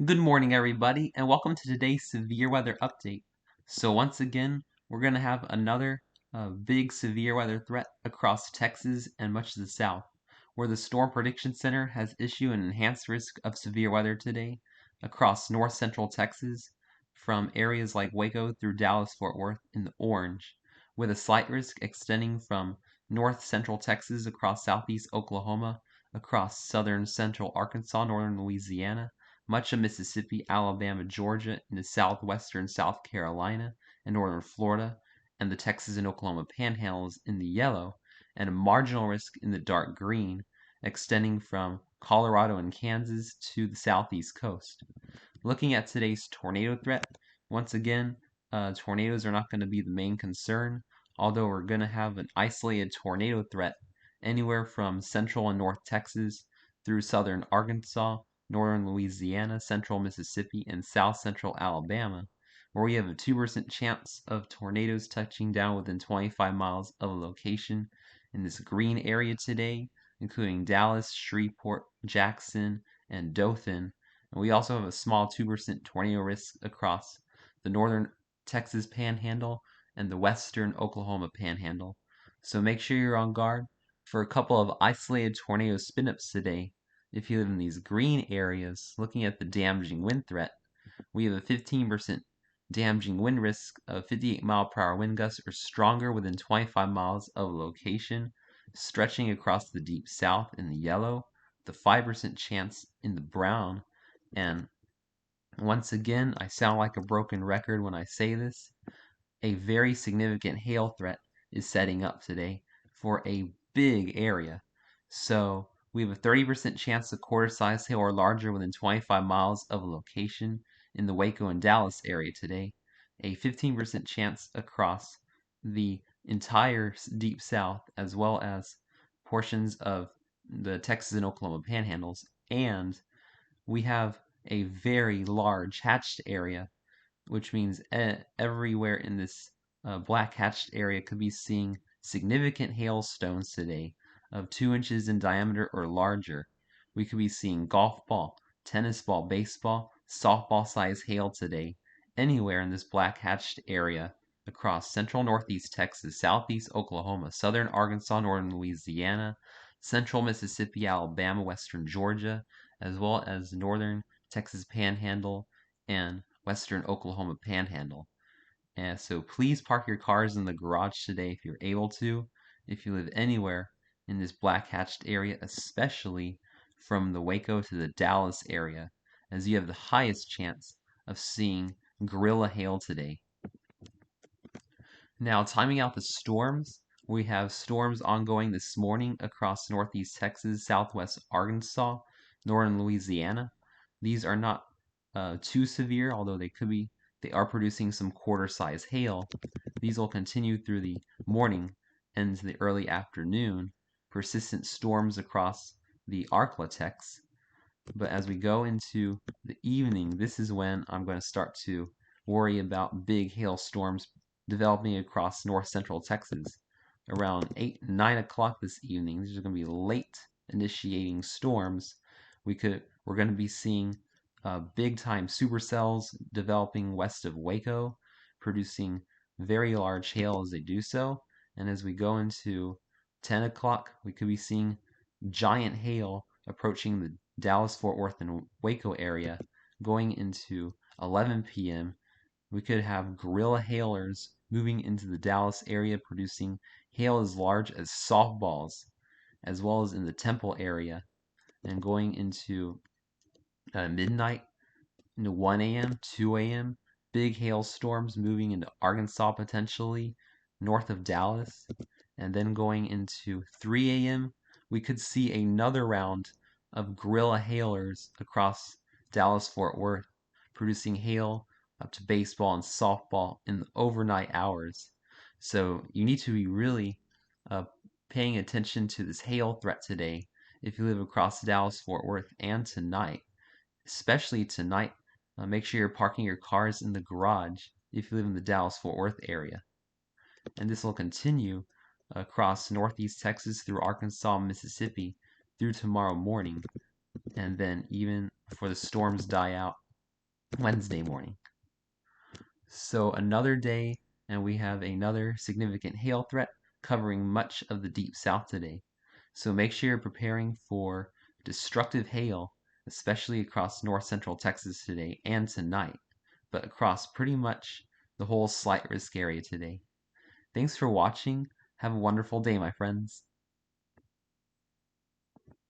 Good morning, everybody, and welcome to today's severe weather update. So once again, we're going to have another big severe weather threat across Texas and much of the South, where the Storm Prediction Center has issued an enhanced risk of severe weather today across north central Texas, from areas like Waco through Dallas-Fort Worth in the orange, with a slight risk extending from north central Texas across southeast Oklahoma, across southern central Arkansas, northern Louisiana, much of Mississippi, Alabama, Georgia, into southwestern South Carolina and northern Florida, and the Texas and Oklahoma panhandles in the yellow, and a marginal risk in the dark green, extending from Colorado and Kansas to the southeast coast. Looking at today's tornado threat, once again, tornadoes are not going to be the main concern, although we're going to have an isolated tornado threat anywhere from central and north Texas through southern Arkansas, northern Louisiana, central Mississippi, and south central Alabama, where we have a 2% chance of tornadoes touching down within 25 miles of a location in this green area today, including Dallas, Shreveport, Jackson, and Dothan. And we also have a small 2% tornado risk across the northern Texas panhandle and the western Oklahoma panhandle. So make sure you're on guard for a couple of isolated tornado spin-ups today. If you live in these green areas, looking at the damaging wind threat, we have a 15% damaging wind risk of 58-mile-per-hour wind gusts or stronger within 25 miles of a location, stretching across the deep south in the yellow, the 5% chance in the brown, and once again, I sound like a broken record when I say this, a very significant hail threat is setting up today for a big area. So we have a 30% chance of quarter-size hail or larger within 25 miles of a location in the Waco and Dallas area today, a 15% chance across the entire deep south, as well as portions of the Texas and Oklahoma panhandles, and we have a very large hatched area, which means everywhere in this black hatched area could be seeing significant hailstones today of 2 inches in diameter or larger. We could be seeing golf ball, tennis ball, baseball, softball size hail today, anywhere in this black hatched area across central northeast Texas, southeast Oklahoma, southern Arkansas, northern Louisiana, central Mississippi, Alabama, western Georgia, as well as northern Texas panhandle and western Oklahoma panhandle. And so please park your cars in the garage today if you're able to, if you live anywhere in this black hatched area, especially from the Waco to the Dallas area, as you have the highest chance of seeing gorilla hail today. Now, timing out the storms, we have storms ongoing this morning across northeast Texas, southwest Arkansas, northern Louisiana. These are not too severe, although they are producing some quarter-size hail. These will continue through the morning and into the early afternoon. Persistent storms across the Arklatex. But as we go into the evening, this is when I'm going to start to worry about big hailstorms developing across north central Texas around 9 o'clock this evening. These are going to be late initiating storms. We're going to be seeing big time supercells developing west of Waco, producing very large hail as they do so. And as we go into 10 o'clock, we could be seeing giant hail approaching the Dallas, Fort Worth, and Waco area. Going into 11 p.m., we could have gorilla hailers moving into the Dallas area, producing hail as large as softballs, as well as in the Temple area. And going into midnight, into 1 a.m., 2 a.m., big hailstorms moving into Arkansas potentially, north of Dallas. And then going into 3 a.m., we could see another round of gorilla hailers across Dallas-Fort Worth, producing hail up to baseball and softball in the overnight hours. So you need to be really paying attention to this hail threat today if you live across Dallas-Fort Worth, and tonight, especially tonight. Make sure you're parking your cars in the garage if you live in the Dallas-Fort Worth area. And this will continue across northeast Texas through Arkansas, Mississippi through tomorrow morning. And then even before the storms die out, Wednesday morning. So another day, and we have another significant hail threat covering much of the deep south today. So make sure you're preparing for destructive hail, especially across north central Texas today and tonight, but across pretty much the whole slight risk area today. Thanks for watching. Have a wonderful day, my friends.